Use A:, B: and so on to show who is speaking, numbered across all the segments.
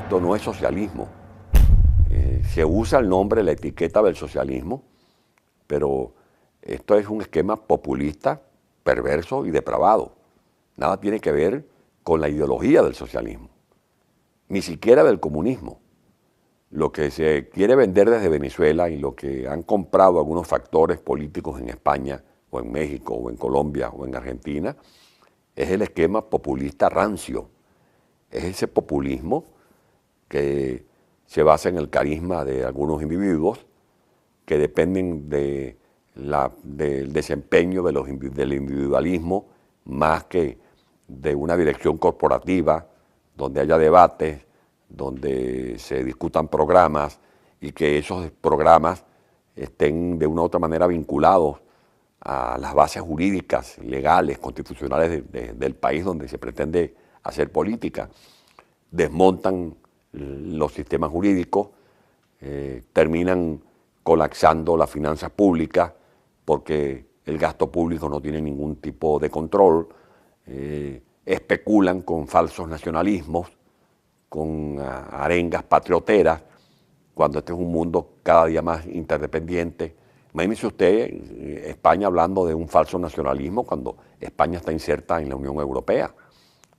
A: esto no es socialismo. Se usa el nombre, la etiqueta del socialismo, pero esto es un esquema populista, perverso y depravado. Nada tiene que ver con la ideología del socialismo, ni siquiera del comunismo. Lo que se quiere vender desde Venezuela y lo que han comprado algunos factores políticos en España o en México o en Colombia o en Argentina es el esquema populista rancio. Es ese populismo que se basa en el carisma de algunos individuos que dependen del desempeño del individualismo más que de una dirección corporativa donde haya debates, donde se discutan programas y que esos programas estén de una u otra manera vinculados a las bases jurídicas, legales, constitucionales del país donde se pretende hacer política. Desmontan los sistemas jurídicos, terminan colapsando las finanzas públicas porque el gasto público no tiene ningún tipo de control, especulan con falsos nacionalismos, con arengas patrioteras, cuando este es un mundo cada día más interdependiente. Imagínese usted España hablando de un falso nacionalismo cuando España está inserta en la Unión Europea.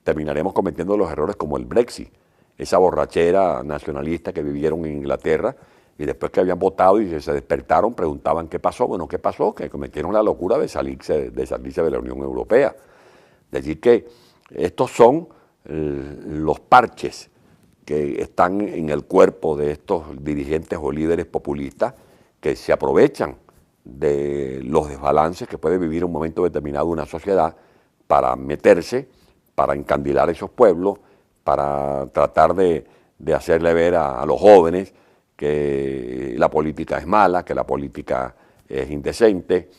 A: Terminaremos cometiendo los errores como el Brexit, esa borrachera nacionalista que vivieron en Inglaterra y después que habían votado y se despertaron preguntaban qué pasó. Bueno, ¿qué pasó? Que cometieron la locura de salirse de la Unión Europea. De allí que estos son los parches que están en el cuerpo de estos dirigentes o líderes populistas que se aprovechan de los desbalances que puede vivir un momento determinado una sociedad para meterse, para encandilar a esos pueblos, para tratar de hacerle ver a los jóvenes que la política es mala, que la política es indecente,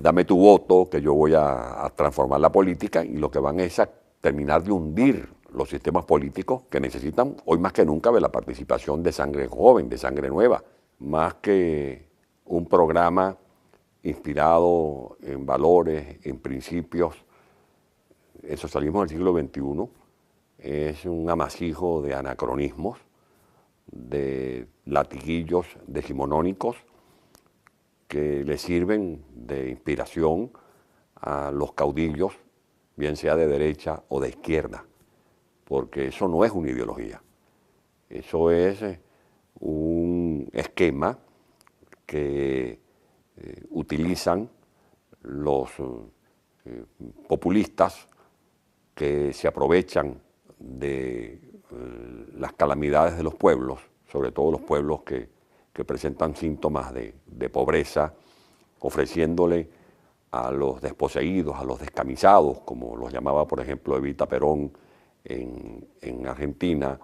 A: dame tu voto, que yo voy a transformar la política, y lo que van es a terminar de hundir los sistemas políticos que necesitan hoy más que nunca de la participación de sangre joven, de sangre nueva, más que un programa inspirado en valores, en principios. El socialismo del siglo XXI es un amasijo de anacronismos, de latiguillos decimonónicos que le sirven de inspiración a los caudillos, bien sea de derecha o de izquierda, porque eso no es una ideología, eso es un esquema que utilizan los populistas que se aprovechan de las calamidades de los pueblos, sobre todo los pueblos que presentan síntomas de pobreza, ofreciéndole a los desposeídos, a los descamisados, como los llamaba por ejemplo Evita Perón en Argentina,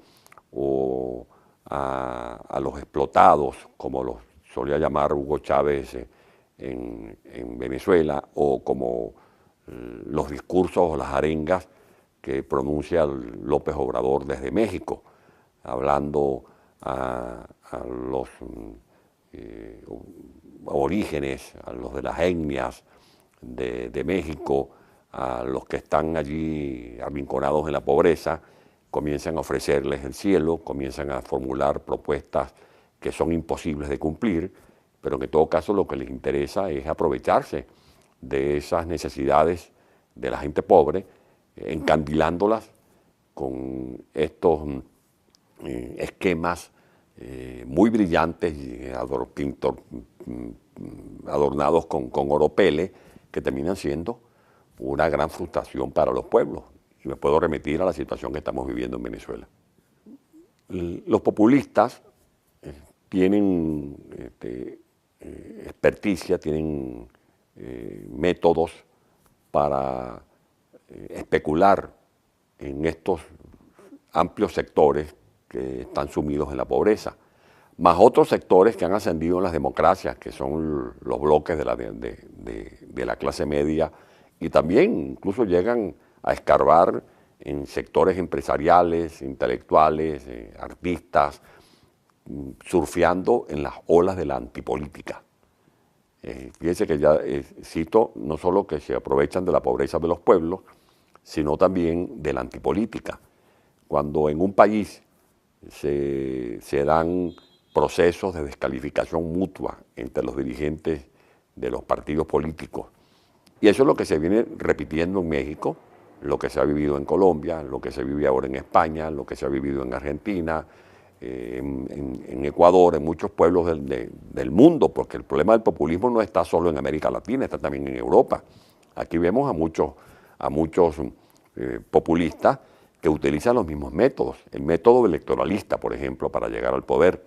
A: o a los explotados, como los solía llamar Hugo Chávez en Venezuela, o como los discursos o las arengas que pronuncia López Obrador desde México, hablando a los orígenes, a los de las etnias de México, a los que están allí arrinconados en la pobreza, comienzan a ofrecerles el cielo, comienzan a formular propuestas que son imposibles de cumplir, pero en todo caso lo que les interesa es aprovecharse de esas necesidades de la gente pobre, encandilándolas con estos esquemas muy brillantes y adornados con oropele, que terminan siendo una gran frustración para los pueblos. Y me puedo remitir a la situación que estamos viviendo en Venezuela. Los populistas tienen experticia, tienen métodos para especular en estos amplios sectores que están sumidos en la pobreza, más otros sectores que han ascendido en las democracias, que son los bloques de la clase media, y también incluso llegan a escarbar en sectores empresariales, intelectuales, artistas, surfeando en las olas de la antipolítica. Fíjense que ya cito no solo que se aprovechan de la pobreza de los pueblos, sino también de la antipolítica. Cuando en un país se dan procesos de descalificación mutua entre los dirigentes de los partidos políticos. Y eso es lo que se viene repitiendo en México, lo que se ha vivido en Colombia, lo que se vive ahora en España, lo que se ha vivido en Argentina, en Ecuador, en muchos pueblos del mundo, porque el problema del populismo no está solo en América Latina, está también en Europa. Aquí vemos a muchos populistas que utilizan los mismos métodos. El método electoralista, por ejemplo, para llegar al poder.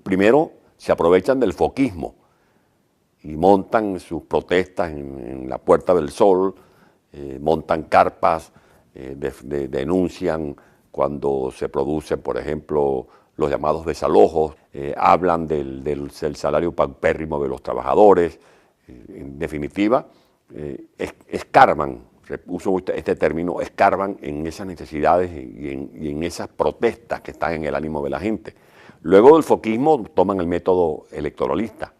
A: Primero, se aprovechan del foquismo y montan sus protestas en la Puerta del Sol, montan carpas, denuncian cuando se producen, por ejemplo, los llamados desalojos, hablan del salario paupérrimo de los trabajadores, en definitiva, escarban, uso este término, escarban en esas necesidades y en esas protestas que están en el ánimo de la gente. Luego del foquismo toman el método electoralista,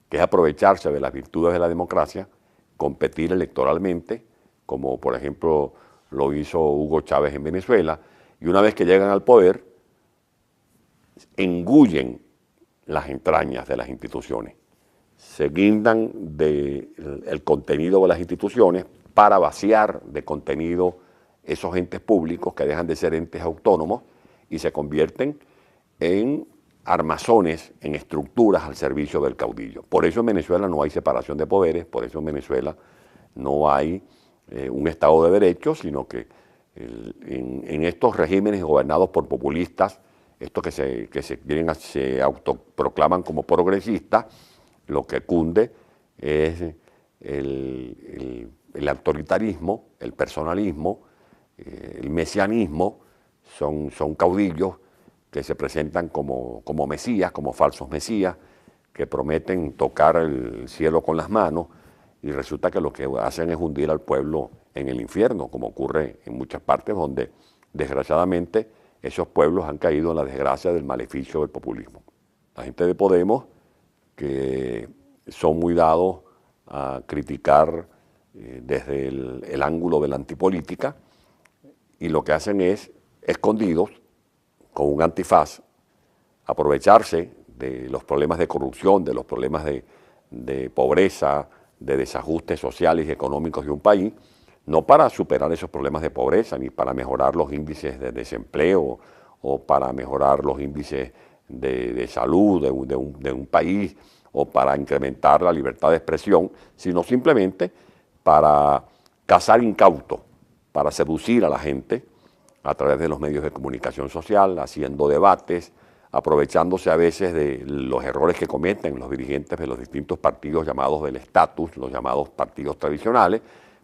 A: que es aprovecharse de las virtudes de la democracia, competir electoralmente, como por ejemplo lo hizo Hugo Chávez en Venezuela, y una vez que llegan al poder, engullen las entrañas de las instituciones, se guindan del contenido de las instituciones para vaciar de contenido esos entes públicos que dejan de ser entes autónomos y se convierten en armazones, en estructuras al servicio del caudillo. Por eso en Venezuela no hay separación de poderes, por eso en Venezuela no hay un Estado de Derecho, sino que en estos regímenes gobernados por populistas, estos que se autoproclaman como progresistas, lo que cunde es el autoritarismo, el personalismo, el mesianismo, son caudillos que se presentan como mesías, como falsos mesías, que prometen tocar el cielo con las manos y resulta que lo que hacen es hundir al pueblo en el infierno, como ocurre en muchas partes donde desgraciadamente esos pueblos han caído en la desgracia del maleficio del populismo. La gente de Podemos, que son muy dados a criticar desde el ángulo de la antipolítica, y lo que hacen es, escondidos, con un antifaz, aprovecharse de los problemas de corrupción, de los problemas de pobreza, de desajustes sociales y económicos de un país, no para superar esos problemas de pobreza, ni para mejorar los índices de desempleo o para mejorar los índices de salud de un país o para incrementar la libertad de expresión, sino simplemente para cazar incautos, para seducir a la gente a través de los medios de comunicación social, haciendo debates, aprovechándose a veces de los errores que cometen los dirigentes de los distintos partidos llamados del estatus, los llamados partidos tradicionales,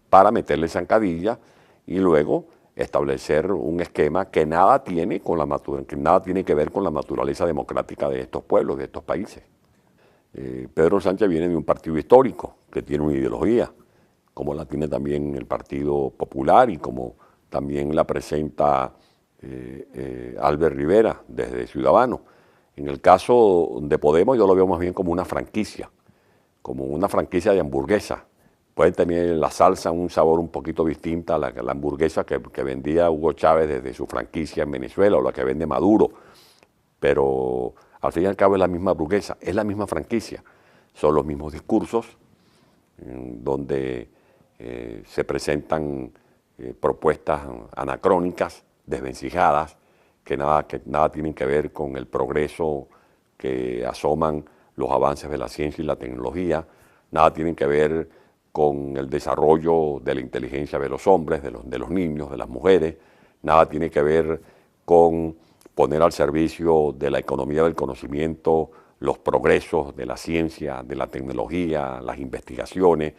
A: para meterle zancadilla y luego establecer un esquema que nada tiene que ver con la naturaleza democrática de estos pueblos, de estos países. Pedro Sánchez viene de un partido histórico que tiene una ideología, como la tiene también el Partido Popular y como también la presenta Albert Rivera desde Ciudadanos. En el caso de Podemos yo lo veo más bien como una franquicia de hamburguesa. Puede tener la salsa un sabor un poquito distinta a la hamburguesa que vendía Hugo Chávez desde su franquicia en Venezuela o la que vende Maduro, pero al fin y al cabo es la misma hamburguesa, es la misma franquicia, son los mismos discursos donde se presentan propuestas anacrónicas, desvencijadas, que nada tienen que ver con el progreso que asoman los avances de la ciencia y la tecnología, nada tienen que ver con el desarrollo de la inteligencia de los hombres, de los niños, de las mujeres, nada tiene que ver con poner al servicio de la economía del conocimiento los progresos de la ciencia, de la tecnología, las investigaciones.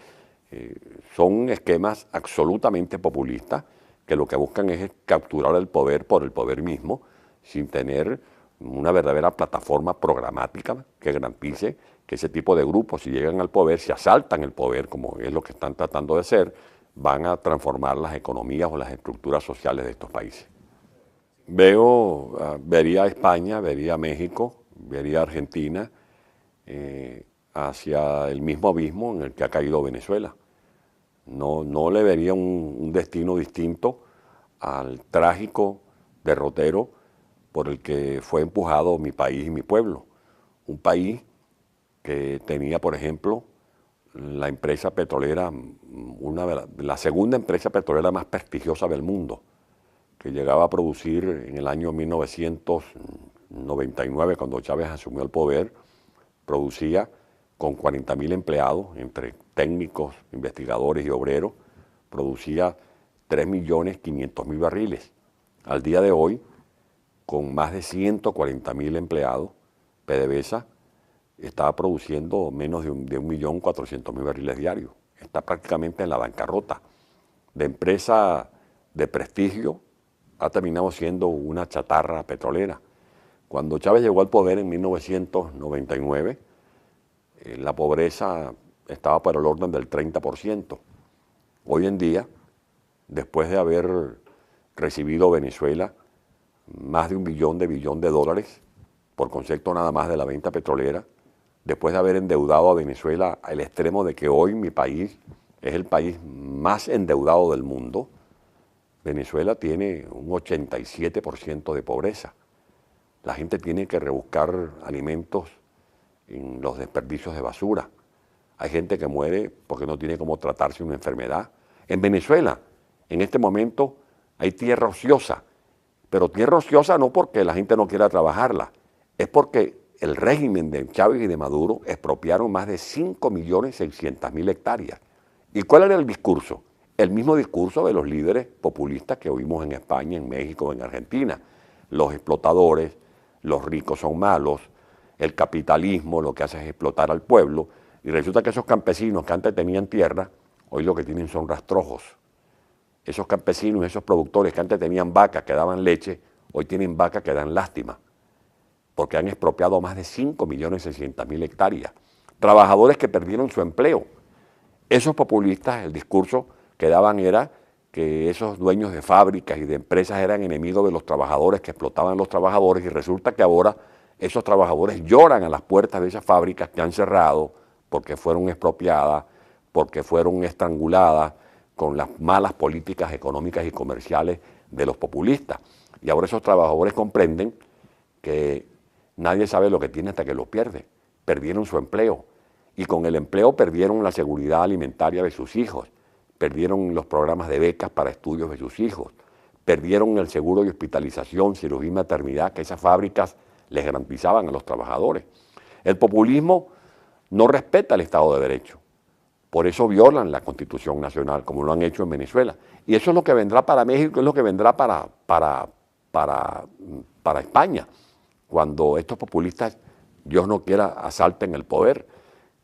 A: Son esquemas absolutamente populistas que lo que buscan es capturar el poder por el poder mismo, sin tener una verdadera plataforma programática que garantice que ese tipo de grupos, si llegan al poder, si asaltan el poder, como es lo que están tratando de hacer, van a transformar las economías o las estructuras sociales de estos países. Vería a España, vería a México, vería a Argentina hacia el mismo abismo en el que ha caído Venezuela. No le vería un destino distinto al trágico derrotero por el que fue empujado mi país y mi pueblo. Un país que tenía, por ejemplo, la empresa petrolera, la segunda empresa petrolera más prestigiosa del mundo, que llegaba a producir en el año 1999, cuando Chávez asumió el poder, producía con 40.000 empleados, entre técnicos, investigadores y obreros, producía 3.500.000 barriles. Al día de hoy, con más de 140.000 empleados, PDVSA estaba produciendo menos de 1.400.000 barriles diarios. Está prácticamente en la bancarrota. De empresa de prestigio ha terminado siendo una chatarra petrolera. Cuando Chávez llegó al poder en 1999, la pobreza estaba por el orden del 30%. Hoy en día, después de haber recibido Venezuela más de $1 billón de dólares, por concepto nada más de la venta petrolera, después de haber endeudado a Venezuela al extremo de que hoy mi país es el país más endeudado del mundo, Venezuela tiene un 87% de pobreza. La gente tiene que rebuscar alimentos en los desperdicios de basura. Hay gente que muere porque no tiene cómo tratarse una enfermedad. En Venezuela, en este momento, hay tierra ociosa, pero tierra ociosa no porque la gente no quiera trabajarla, es porque el régimen de Chávez y de Maduro expropiaron más de 5.600.000 hectáreas. ¿Y cuál era el discurso? El mismo discurso de los líderes populistas que oímos en España, en México, en Argentina. Los explotadores, los ricos son malos, el capitalismo lo que hace es explotar al pueblo, y resulta que esos campesinos que antes tenían tierra, hoy lo que tienen son rastrojos. Esos campesinos, esos productores que antes tenían vacas que daban leche, hoy tienen vacas que dan lástima, porque han expropiado más de 5.600.000 hectáreas. Trabajadores que perdieron su empleo. Esos populistas, el discurso que daban era que esos dueños de fábricas y de empresas eran enemigos de los trabajadores, que explotaban a los trabajadores, y resulta que ahora esos trabajadores lloran a las puertas de esas fábricas que han cerrado porque fueron expropiadas, porque fueron estranguladas con las malas políticas económicas y comerciales de los populistas. Y ahora esos trabajadores comprenden que nadie sabe lo que tiene hasta que lo pierde. Perdieron su empleo, y con el empleo perdieron la seguridad alimentaria de sus hijos, perdieron los programas de becas para estudios de sus hijos, perdieron el seguro de hospitalización, cirugía y maternidad que esas fábricas les garantizaban a los trabajadores. El populismo no respeta el Estado de Derecho, por eso violan la Constitución Nacional, como lo han hecho en Venezuela. Y eso es lo que vendrá para México, es lo que vendrá para España, cuando estos populistas, Dios no quiera, asalten el poder.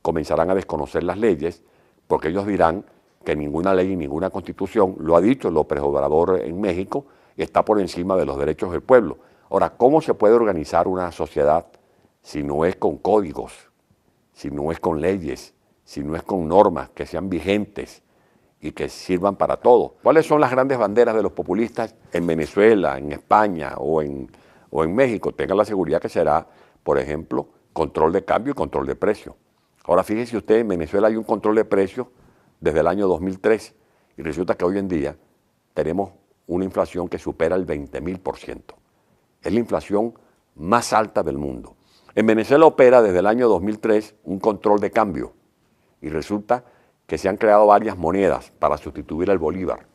A: Comenzarán a desconocer las leyes, porque ellos dirán que ninguna ley y ninguna constitución, lo ha dicho López Obrador en México, está por encima de los derechos del pueblo. Ahora, ¿cómo se puede organizar una sociedad si no es con códigos, si no es con leyes, si no es con normas que sean vigentes y que sirvan para todo? ¿Cuáles son las grandes banderas de los populistas en Venezuela, en España o en México? Tengan la seguridad que será, por ejemplo, control de cambio y control de precio. Ahora fíjese usted, en Venezuela hay un control de precios desde el año 2003 y resulta que hoy en día tenemos una inflación que supera el 20.000%. Es la inflación más alta del mundo. En Venezuela opera desde el año 2003 un control de cambio y resulta que se han creado varias monedas para sustituir al bolívar.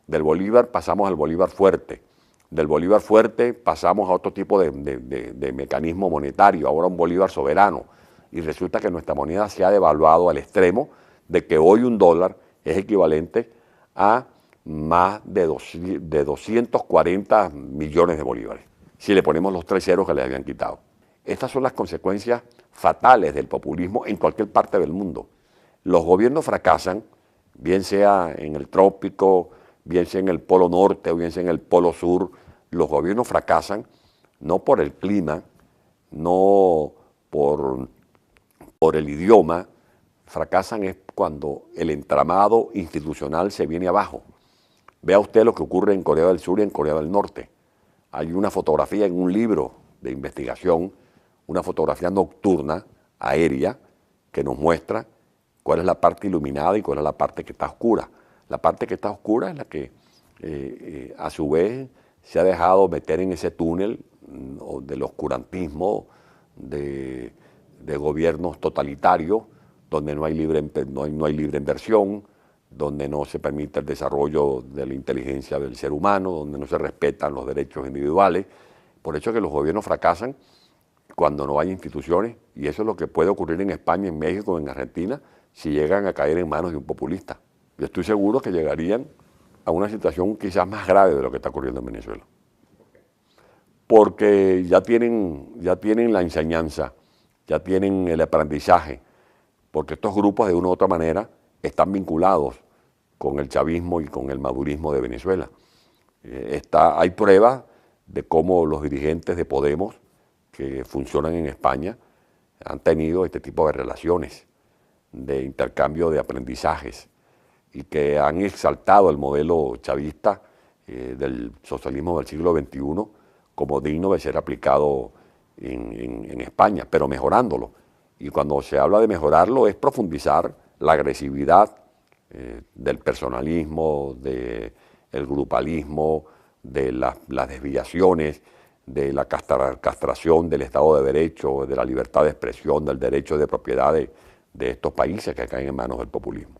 A: Del bolívar pasamos al bolívar fuerte. Del bolívar fuerte pasamos a otro tipo de mecanismo monetario, ahora un bolívar soberano. Y resulta que nuestra moneda se ha devaluado al extremo de que hoy un dólar es equivalente a más de 240 millones de bolívares, si le ponemos los 3 ceros que le habían quitado. Estas son las consecuencias fatales del populismo en cualquier parte del mundo. Los gobiernos fracasan, bien sea en el trópico, bien sea en el polo norte o bien sea en el polo sur. Los gobiernos fracasan no por el clima, no por el idioma, fracasan es cuando el entramado institucional se viene abajo. Vea usted lo que ocurre en Corea del Sur y en Corea del Norte. Hay una fotografía en un libro de investigación, una fotografía nocturna, aérea, que nos muestra cuál es la parte iluminada y cuál es la parte que está oscura. La parte que está oscura es la que a su vez se ha dejado meter en ese túnel o del oscurantismo, de gobiernos totalitarios, donde no hay libre inversión, donde no se permite el desarrollo de la inteligencia del ser humano, donde no se respetan los derechos individuales. Por eso es que los gobiernos fracasan cuando no hay instituciones, y eso es lo que puede ocurrir en España, en México, en Argentina, si llegan a caer en manos de un populista. Yo estoy seguro que llegarían a una situación quizás más grave de lo que está ocurriendo en Venezuela. Porque ya tienen la enseñanza, ya tienen el aprendizaje, porque estos grupos de una u otra manera están vinculados con el chavismo y con el madurismo de Venezuela. Hay pruebas de cómo los dirigentes de Podemos que funcionan en España han tenido este tipo de relaciones, de intercambio de aprendizajes, y que han exaltado el modelo chavista del socialismo del siglo XXI como digno de ser aplicado en España, pero mejorándolo. Y cuando se habla de mejorarlo es profundizar la agresividad del personalismo, del grupalismo, de las desviaciones, de la castración del Estado de Derecho, de la libertad de expresión, del derecho de propiedad de estos países que caen en manos del populismo.